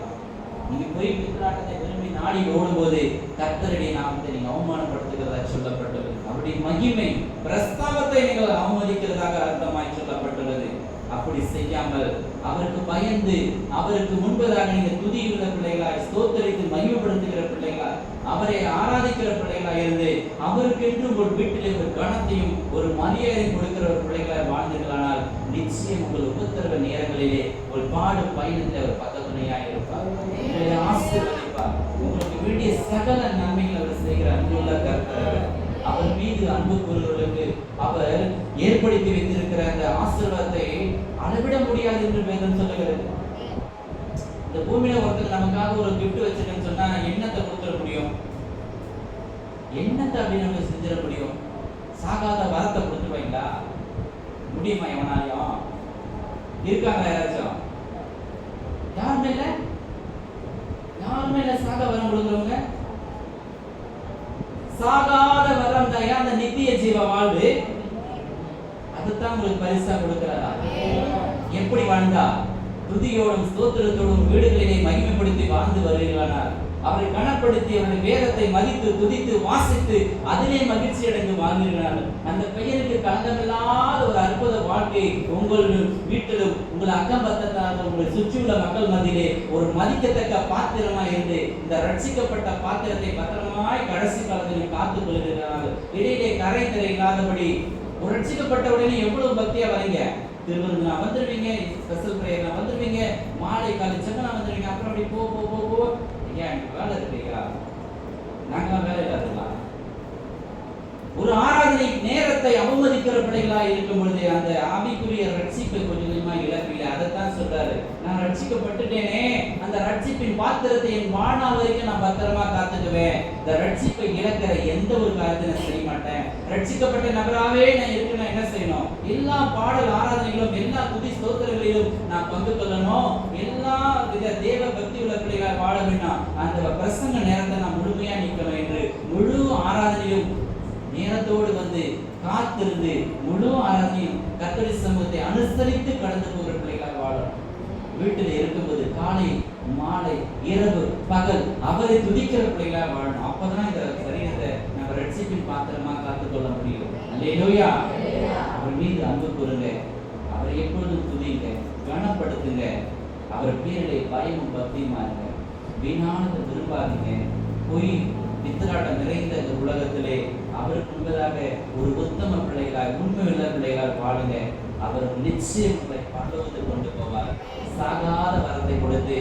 நீங்க பொய் பித்தலாட்டத்தை விரும்பி நாடி ஓடும் போது கர்த்தருடைய நாமத்தை நீங்க அவமானப்படுத்துகிறதா சொல்லப்பட்டது. அவருடைய மகிமை பிரஸ்தாபத்தை நீங்கள் அவமதிக்கிறதாக அர்த்தமாய் சொல்லப்பட்டுள்ளது. அப்படி செய்யாமல் அவருக்கு பயந்து அவருக்கு முன்பதாக நீங்க துதியுள்ள பிள்ளைகளாய், ஸ்தோத்திரித்து மகிமைப்படுத்துகிற பிள்ளைகளாய், அவரை ஆராதிக்கிற பிள்ளைகளாய் இருந்து அவருக்கென்று ஒரு வீட்டிலே ஒரு கணத்தையும் ஒரு மரியாதையும் கொடுக்கிற ஒரு பிள்ளைகளாய் வாழ்ந்தீர்களானால் நிச்சயம் உங்கள் உபத்திரவ நேரங்களிலே ஒரு பாடு பயணத்தில் அவர் பக்கத்துணையாக இருப்பார், உங்களை ஆசீர்வதிப்பார். உங்களுக்கு வேண்டிய சகல நன்மைகள் அவர் செய்கிற அன்புள்ள கர்த்தர். அவர் மீது அன்பு கூறுவதற்கு அவர் ஏற்படுத்தி வைத்திருக்கிற அந்த ஆசீர்வாதத்தை அளவிட முடியாது என்று வேதம் சொல்லுகிறது. இந்த பூமியில ஒருத்தர் நமக்காக ஒரு கிஃப்ட் வச்சிருக்கேன்னு சொன்னா என்னத்தை கொடுத்துட முடியும்? என்னத்தை அப்படி நம்ம செஞ்சிட முடியும்? சாகாத வரத்தை கொடுத்துருவாங்களா? முடியுமா? எவனாலையும் இருக்காங்களா? யாராச்சும்? யாருமே இல்ல, யாருமே இல்ல சாக வரம் கொடுக்குறவங்க. சாகாத வரம் தான் அந்த நித்திய ஜீவ வாழ்வு. அதுதான் உங்களுக்கு பரிசா கொடுக்கிறாரா? எப்படி வாழ்ந்தா? துதியோடும் ஸ்தோத்திரத்தோடும் வீடுகளிலே மகிமைப்படுத்தி வாழ்ந்து வருகிறார். அவரை கனப்படுத்தி அவருடைய வேதத்தை மதித்து துதித்து வாசித்து அதிலே மகிழ்ச்சி அடைந்து வாழ்கிறார். அந்த பெயருக்கு களங்கமில்லாத ஒரு அற்புத வாழ்க்கை உங்கள் வீட்டிலும் உங்கள் அக்கம் பக்கத்தாலும் உங்கள் சுற்றியுள்ள மக்கள் மத்தியிலே ஒரு மதிக்கத்தக்க பாத்திரமாய் இருந்து இந்த ரட்சிக்கப்பட்ட பாத்திரத்தை பத்திரமாய் கடைசி காலத்தில் காத்துக் கொள்கிறார்கள். இடையிலே கரை திரை இல்லாதபடி ஒரு ரட்சிக்கப்பட்ட உடனே எவ்வளவு பக்தியா வரீங்க, திருவிருந்தா வந்துருவீங்க, ஸ்பெஷல் பிரேயர்னா வந்துருவீங்க, மாலை காலை செக்கனா வந்துருவீங்க, அப்புறம் அப்படி போ போ போ போ ஏன் வேலை இருக்கீங்களா? நாங்களாம் வேலை இல்லாதுங்களா? ஒரு ஆராதனை நேரத்தை அவமதிக்கிற பிள்ளைகளாக இருக்கும் பொழுது அந்த ஆவிக்குரிய ரட்சிப்பை கொஞ்சம் கொஞ்சமா இழப்பில்லை. அதைத்தான் சொல்றாரு, நான் ரட்சிக்கப்பட்டுட்டேனே, அந்த ரட்சிப்பின் பாத்திரத்தை என் வாழ்நாள் வரைக்கும் நான் பத்திரமா காத்துக்குவேன். இந்த ரட்சிப்பை இழக்கிற எந்த ஒரு காரியத்தை நான் செய்ய மாட்டேன். ரட்சிக்கப்பட்ட நபராகவே நான் இருக்கணும். என்ன செய்யணும்? எல்லா பாடல் ஆராதனைகளும் எல்லா துதி ஸ்தோத்திரங்களிலும் நான் பங்கு கொள்ளணும். எல்லா வித தேவ பக்தி உள்ள பிள்ளைகளாக வாழ வேண்டாம். அந்த பிரசங்க நேரத்தை நான் முழுமையா நிற்கணும் என்று முழு ஆராதனையும் நேரத்தோடு வந்து காத்திருந்து முழு ஆராதனையும் கர்த்தருடைய சமூகத்தை அனுசரித்து கடந்து போகிற பிள்ளைகளாக வாழணும். வீட்டில் இருக்கும்போது காலை மாலை இரவு பகல் அவரை துதிக்கிற பிள்ளைகளாக வாழணும். அப்பதான் இந்த சரீரத்தை நம்ம ரட்சிப்பின் பாத்திரமா காத்துக்கொள்ள முடியும். அல்லேலூயா. அவர் மீது அன்பு கூறுங்க, அவரை எப்பொழுதும் துதிங்க, கனப்படுத்துங்க, அவர் பேரிலே பயமும் பக்தியுமா இருங்க. வீணானதை விரும்பாதீங்க. பொய் பித்தலாட்டம் நிறைந்த இந்த உலகத்திலே அவருக்கு முன்பதாக ஒரு உத்தம பிள்ளைகளாக உண்மை உள்ள பிள்ளைகளாக வாழுங்க. அவர் நிச்சயம் உங்களை பரலோகத்துக்கு கொண்டு போவார். சாகாத வரத்தை கொடுத்து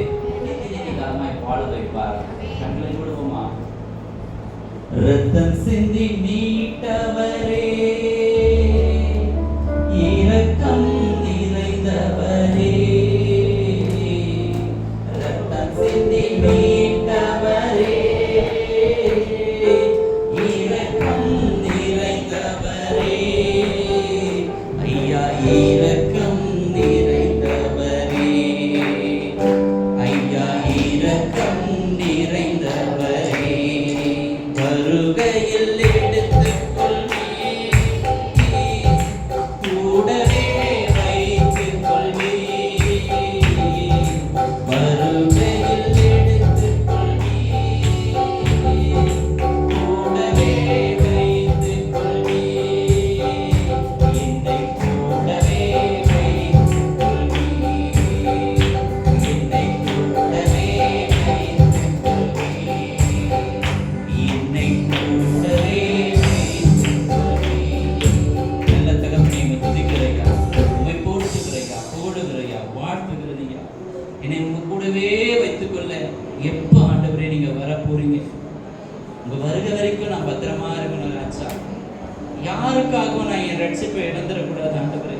நித்திய காலமாய் வாழ வைப்பார். கண்களை மூடுவோமா? ரத்தம் சிந்தி மீட்டவரே, இரக்கம் நிறைந்தவரே, ரத்தம் சிந்தி மீட்டவரே, இரக்கம் நிறைந்தவரே, ஐயா இரக்கம் நிறைந்தவரே, ஐயா இரக்கம் நிறைந்தவரே, வருகையில் எடுத்துக்கொள்வீர் யாருக்காகவும் நான் என் ரட்சிப்பை இழந்துடக்கூடாது ஆண்டவரே.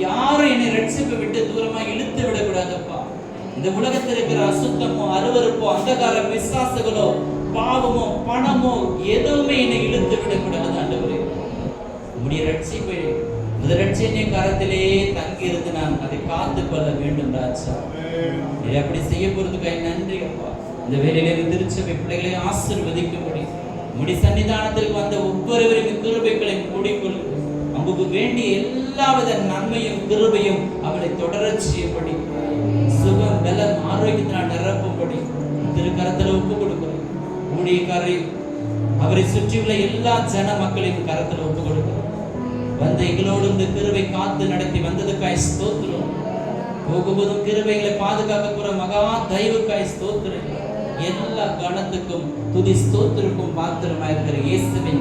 யாரும் என்னை ரட்சிப்பை விட்டு தூரமாக இழுத்து விடக்கூடாதப்பா. இந்த உலகத்தில் இருக்கிற அசுத்தமோ அருவருப்போ அந்தகார பிசாசுகளோ பாவமோ பணமோ எதுவுமே என்னை இழுத்து விடக்கூடாது ஆண்டவரே. உம்முடைய ரட்சிப்பை இந்த ரட்சணிய கரத்திலே தங்கி இருந்து நான் அதை காத்து கொள்ள வேண்டும் ராஜா. இதை அப்படி செய்ய போறதுக்காக நன்றி அப்பா. இந்த வேலையில திருச்சபை பிள்ளைகளை ஆசீர்வதிக்கும்படி உம்முடைய சன்னிதானத்திற்கு வந்த ஒவ்வொருவரையும் கிருபைகளை மூடிக்கொள்ளும். அவங்களுக்கு வேண்டிய எல்லாவித நன்மையும் கிருபையும் அவளை தொடரச் செய்யப்படி சுகம் பலம் ஆரோக்கியத்தினால் நிரப்பும்படி திருக்கரத்தில் ஒப்பு கொடுக்கிறோம். ஊழியக்காரை அவரை சுற்றியுள்ள எல்லா ஜன மக்களையும் கரத்தில் ஒப்பு கொடுக்கிறோம். வந்த எங்களோடு இந்த கிருபை காத்து நடத்தி வந்ததுக்காய் ஸ்தோத்திரம். போகும்போதும் கிருபைகளை பாதுகாக்க போற மகா தயவுக்காய் ஸ்தோத்திரம். எல்லா கணத்துக்கும் துதி ஸ்தோத்திரக்கும் பாத்திரமாயிருக்கிற இயேசுவின்